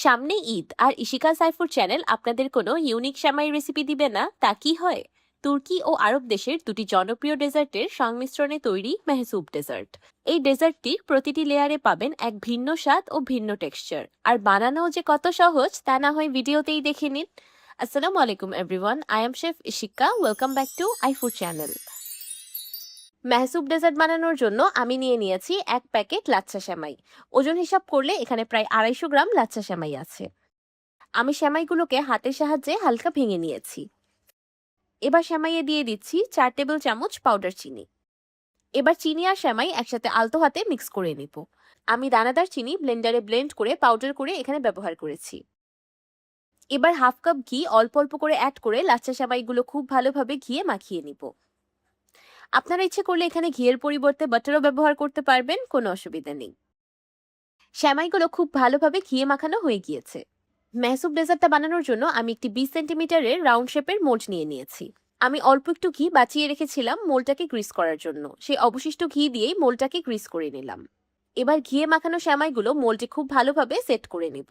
সামনে ঈদ আর ইশিকা সাইফুর চ্যানেল আপনাদের কোনো ইউনিক সেমাই রেসিপি দিবে না তা কি হয়? তুর্কি ও আরব দেশের দুটি জনপ্রিয় ডেজার্টের সংমিশ্রণে তৈরি মেহসুব ডেজার্ট। এই ডেজার্টটির প্রতিটি লেয়ারে পাবেন এক ভিন্ন স্বাদ ও ভিন্ন টেক্সচার, আর বানানোও যে কত সহজ তা না হয় ভিডিওতেই দেখে নিন। আসসালামু আলাইকুম everyone, I am chef Ishika. Welcome back to iFood channel. মেহসুব ডেজার্ট বানানোর জন্য আমি নিয়ে নিয়েছি এক প্যাকেট লাচ্ছা সেমাই। ওজন হিসাব করলে এখানে প্রায় 250 গ্রাম লাচ্ছা সেমাই আছে। আমি সেমাইগুলোকে হাতের সাহায্যে হালকা ভেঙে নিয়েছি। এবার সেমাইয়ে দিয়ে দিচ্ছি 4 টেবিল চামচ পাউডার চিনি। এবার চিনি আর সেমাই একসাথে আলতো হাতে মিক্স করে নিব। আমি দানাদার চিনি ব্লেন্ডারে ব্লেন্ড করে পাউডার করে এখানে ব্যবহার করেছি। এবার হাফ কাপ ঘি অল্প অল্প করে অ্যাড করে লাচ্ছা সেমাইগুলো খুব ভালোভাবে ঘিয়ে মাখিয়ে নিব। আপনারা ইচ্ছে করলে এখানে ঘিয়ের পরিবর্তে বাটারও ব্যবহার করতে পারবেন, কোনো অসুবিধা নেই। সেমাইগুলো খুব ভালোভাবে ঘিয়ে মাখানো হয়ে গিয়েছে। মেহসুব ডেজার্টটা বানানোর জন্য আমি একটি 20 সেন্টিমিটারের রাউন্ড শেপের মোল্ড নিয়ে নিয়েছি। আমি অল্প একটু ঘি বাঁচিয়ে রেখেছিলাম মোল্ডটাকে গ্রিস করার জন্য, সেই অবশিষ্ট ঘি দিয়েই মোল্ডটাকে গ্রিস করে নিলাম। এবার ঘিয়ে মাখানো সেমাইগুলো মোল্ডে খুব ভালোভাবে সেট করে নিব।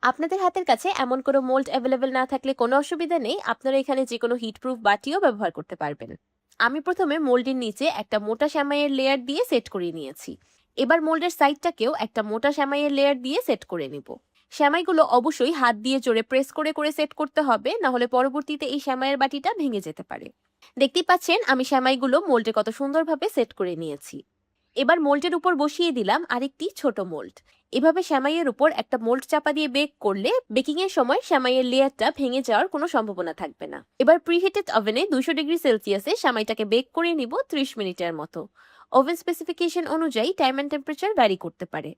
আপনাদের হাতের কাছে এমন কোনো মোল্ড অ্যাভেলেবেল না থাকলে কোনো অসুবিধা নেই, আপনারা এখানে যে কোনো হিটপ্রুফ বাটিও ব্যবহার করতে পারবেন। আমি প্রথমে মোল্ডের নিচে একটা মোটা সেমাইয়ের লেয়ার দিয়ে সেট করে নিয়েছি। এবার মোল্ডের সাইডটাকেও একটা মোটা সেমাইয়ের লেয়ার দিয়ে সেট করে নিব। সেমাইগুলো অবশ্যই হাত দিয়ে জোরে প্রেস করে করে সেট করতে হবে, না হলে পরবর্তীতে এই সেমাইয়ের বাটিটা ভেঙে যেতে পারে। দেখতেই পাচ্ছেন আমি সেমাইগুলো মোল্ডে কত সুন্দরভাবে সেট করে নিয়েছি। এবার মোল্ডের উপর বসিয়ে দিলাম আরেকটি ছোট মোল্ড। এভাবে সেমাইয়ের উপর একটা মোল্ড চাপা দিয়ে বেক করলে বেকিং এর সময় সেমাইয়ের লেয়ারটা ভেঙে যাওয়ার কোনো সম্ভাবনা থাকবে না। এবার প্রিহিটেড ওভেনে 200 ডিগ্রি সেলসিয়াসে সেমাইটাকে বেক করে নিব 30 মিনিটের মতো। ওভেন স্পেসিফিকেশন অনুযায়ী টাইম এন্ড টেম্পারেচার ভ্যারি করতে পারে।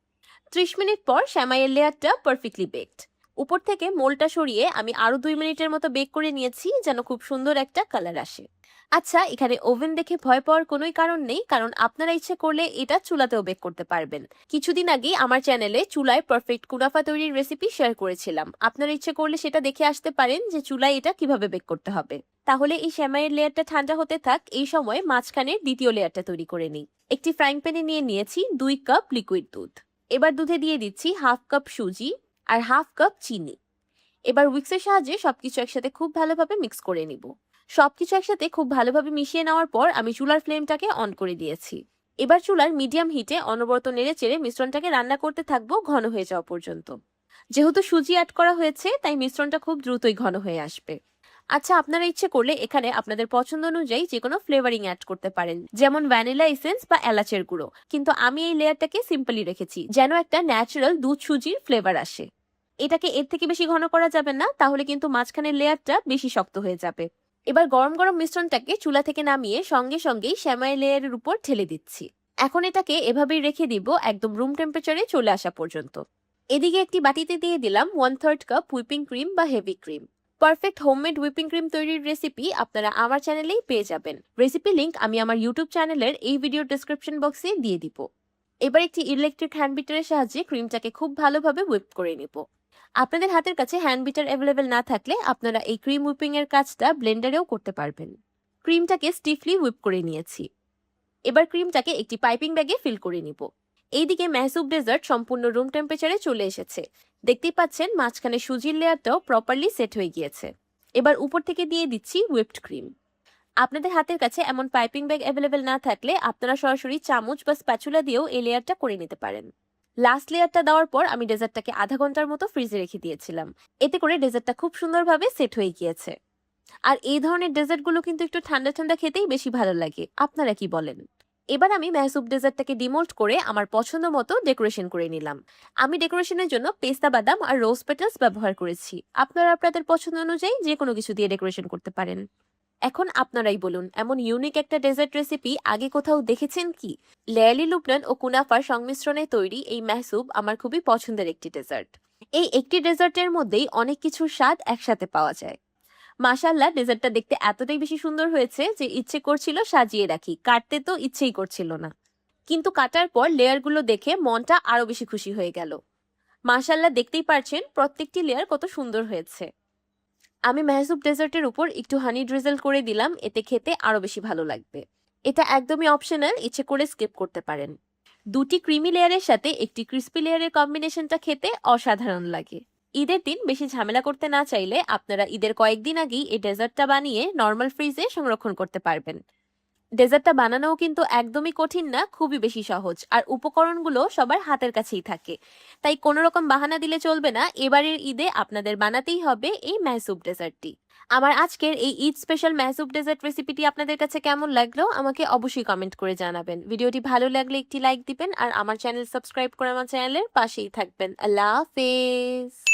30 মিনিট পর সেমাইয়ের লেয়ারটা পারফেক্টলি বেকড। উপর থেকে মোল্ডটা সরিয়ে আমি আরো 2 মিনিটের মতো বেক করে নিয়েছি, যেন খুব সুন্দর একটা কালার আসে। আচ্ছা, এখানে ওভেন দেখে ভয় পাওয়ার কোনোই কারণ নেই, কারণ আপনারা ইচ্ছে করলে এটা চুলাতেও বেক করতে পারবেন। কিছুদিন আগেই আমার চ্যানেলে চুলায় পারফেক্ট কুনাফা তৈরির রেসিপি শেয়ার করেছিলাম, আপনারা ইচ্ছে করলে সেটা দেখে আসতে পারেন যে চুলায় এটা কিভাবে বেক করতে হবে। তাহলে এই সেমাইয়ের লেয়ারটা ঠান্ডা হতে থাক, এই সময় মাঝখানের দ্বিতীয় লেয়ারটা তৈরি করে নিই। একটি ফ্রাইং প্যানে নিয়ে নিয়েছি 2 কাপ লিকুইড দুধ। এবার দুধে দিয়ে দিচ্ছি হাফ কাপ সুজি আর হাফ কাপ চিনি। এবার উইক্সের সাহায্যে সবকিছু একসাথে খুব ভালোভাবে মিক্স করে নিব। সবকিছু একসাথে খুব ভালোভাবে মিশিয়ে নেওয়ার পর আমি চুলার ফ্লেমটাকে অন করে দিয়েছি। এবার চুলার মিডিয়াম হিটে অনবরত নেড়ে চেড়ে মিশ্রণটাকে রান্না করতে থাকবো ঘন হয়ে যাওয়া পর্যন্ত। যেহেতু সুজি অ্যাড করা হয়েছে তাই মিশ্রণটা খুব দ্রুতই ঘন হয়ে আসবে। আচ্ছা, আপনারা ইচ্ছে করলে এখানে আপনাদের পছন্দ অনুযায়ী যে কোনো ফ্লেভারিং অ্যাড করতে পারেন, যেমন ভ্যানিলা এসেন্স বা এলাচের গুঁড়ো, কিন্তু আমি এই লেয়ারটাকে সিম্পলি রেখেছি যেন একটা ন্যাচারাল দুধ সুজির ফ্লেভার আসে। এটাকে এর থেকে বেশি ঘন করা যাবে না, তাহলে কিন্তু মাঝখানের লেয়ারটা বেশি শক্ত হয়ে যাবে। এবার গরম গরম মিশ্রণটাকে চুলা থেকে নামিয়ে সঙ্গে সঙ্গেই সেমাই লেয়ারের উপর ঢেলে দিচ্ছি। এখন এটাকে এভাবেই রেখে দিব একদম রুম টেম্পারেচারে চলে আসা পর্যন্ত। এদিকে একটি বাটিতে দিয়ে দিলাম 1/3 কাপ হুইপিং ক্রিম বা heavy cream. Perfect homemade whipping cream তৈরির রেসিপি আপনারা আমার চ্যানেলেই পেয়ে যাবেন। রেসিপি লিংক আমি আমার ইউটিউব চ্যানেলের এই ভিডিও ডেসক্রিপশন বক্সে দিয়ে দিব। এবার একটি ইলেকট্রিক হ্যান্ড বিটারের সাহায্যে ক্রিমটাকে খুব ভালোভাবে হুইপ করে নিব। আপনাদের হাতের কাছে হ্যান্ড বিটার অ্যাভেলেবেল না থাকলে আপনারা এই ক্রিম হুইপিং এর কাজটা ব্লেন্ডারেও করতে পারবেন। ক্রিমটাকে স্টিফলি হুইপ করে নিয়েছি। এবার ক্রিমটাকে একটি পাইপিং ব্যাগে ফিল করে নিব। এইদিকে মেহসুব ডেজার্ট সম্পূর্ণ রুম টেম্পারেচারে চলে এসেছে। দেখতেই পাচ্ছেন মাঝখানে সুজির লেয়ারটাও প্রপারলি সেট হয়ে গিয়েছে। এবার উপর থেকে দিয়ে দিচ্ছি হুইপড ক্রিম। আপনাদের হাতের কাছে এমন পাইপিং ব্যাগ অ্যাভেলেবেল না থাকলে আপনারা সরাসরি চামচ বা স্প্যাচুলা দিয়েও এই লেয়ারটা করে নিতে পারেন। লাস্ট লেয়ারটা দেওয়ার পর আমি ডেজার্টটাকে আধা ঘন্টার মতো ফ্রিজে রেখে দিয়েছিলাম। এতে করে ডেজার্টটা খুব সুন্দরভাবে সেট হয়ে গিয়েছে। আর এই ধরনের ডেজার্টগুলো কিন্তু একটু ঠান্ডা ঠান্ডা খেতেই বেশি ভালো লাগে। আপনারা কি বলেন? এবার আমি মেহসুব ডেজার্টটাকে ডিমোল্ড করে আমার পছন্দ মতো ডেকোরেশন করে নিলাম। আমি ডেকোরেশনের জন্য পেস্তা বাদাম আর রোজ পেটালস ব্যবহার করেছি। আপনারা আপনাদের পছন্দ অনুযায়ী যে কোনো কিছু দিয়ে ডেকোরেশন করতে পারেন। এখন আপনারাই বলুন, এমন ইউনিক একটা ডেজার্ট রেসিপি আগে কোথাও দেখেছেন কি? লেয়ালি লুবনান ও কুনাফার সংমিশ্রণে তৈরি এই মেহসুব আমার খুবই পছন্দের একটি ডেজার্ট। এই একটি ডেজার্টের মধ্যেই অনেক কিছুর স্বাদ একসাথে পাওয়া যায়। মাশাআল্লাহ, ডেজার্টটা দেখতে এতটাই বেশি সুন্দর হয়েছে যে ইচ্ছে করছিল সাজিয়ে রাখি, কাটতে তো ইচ্ছেই করছিল না। কিন্তু কাটার পর লেয়ারগুলো দেখে মনটা আরো বেশি খুশি হয়ে গেল। মাশাআল্লাহ, দেখতেই পারছেন প্রত্যেকটি লেয়ার কত সুন্দর হয়েছে। আমি মেহসুব ডেজার্টের উপর একটু হানি ড্রিজল করে দিলাম, এতে খেতে আরো বেশি ভালো লাগবে। এটা একদমই অপশনাল, ইচ্ছে করে স্কিপ করতে পারেন। দুটি ক্রিমি লেয়ারের সাথে একটি ক্রিস্পি লেয়ারের কম্বিনেশনটা খেতে অসাধারণ লাগে। ঈদের দিন বেশি ঝামেলা করতে না চাইলে আপনারা ঈদের কয়েকদিন আগেই এই ডেজার্টটা বানিয়ে নর্মাল ফ্রিজে সংরক্ষণ করতে পারবেন। ডেজার্টটা বানানোও কিন্তু একদমই কঠিন না, খুবই বেশি সহজ, আর উপকরণগুলো সবার হাতের কাছেই থাকে। তাই কোনো রকম বাহানা দিলে চলবে না, এবারের ঈদে আপনাদের বানাতেই হবে এই মেহসুব ডেজার্টটি। আমার আজকের এই ঈদ স্পেশাল মেহসুব ডেজার্ট রেসিপিটি আপনাদের কাছে কেমন লাগলো আমাকে অবশ্যই কমেন্ট করে জানাবেন। ভিডিওটি ভালো লাগলে একটি লাইক দিবেন আর আমার চ্যানেল সাবস্ক্রাইব করে আমার চ্যানেলের পাশেই থাকবেন। আল্লাহ হাফেজ।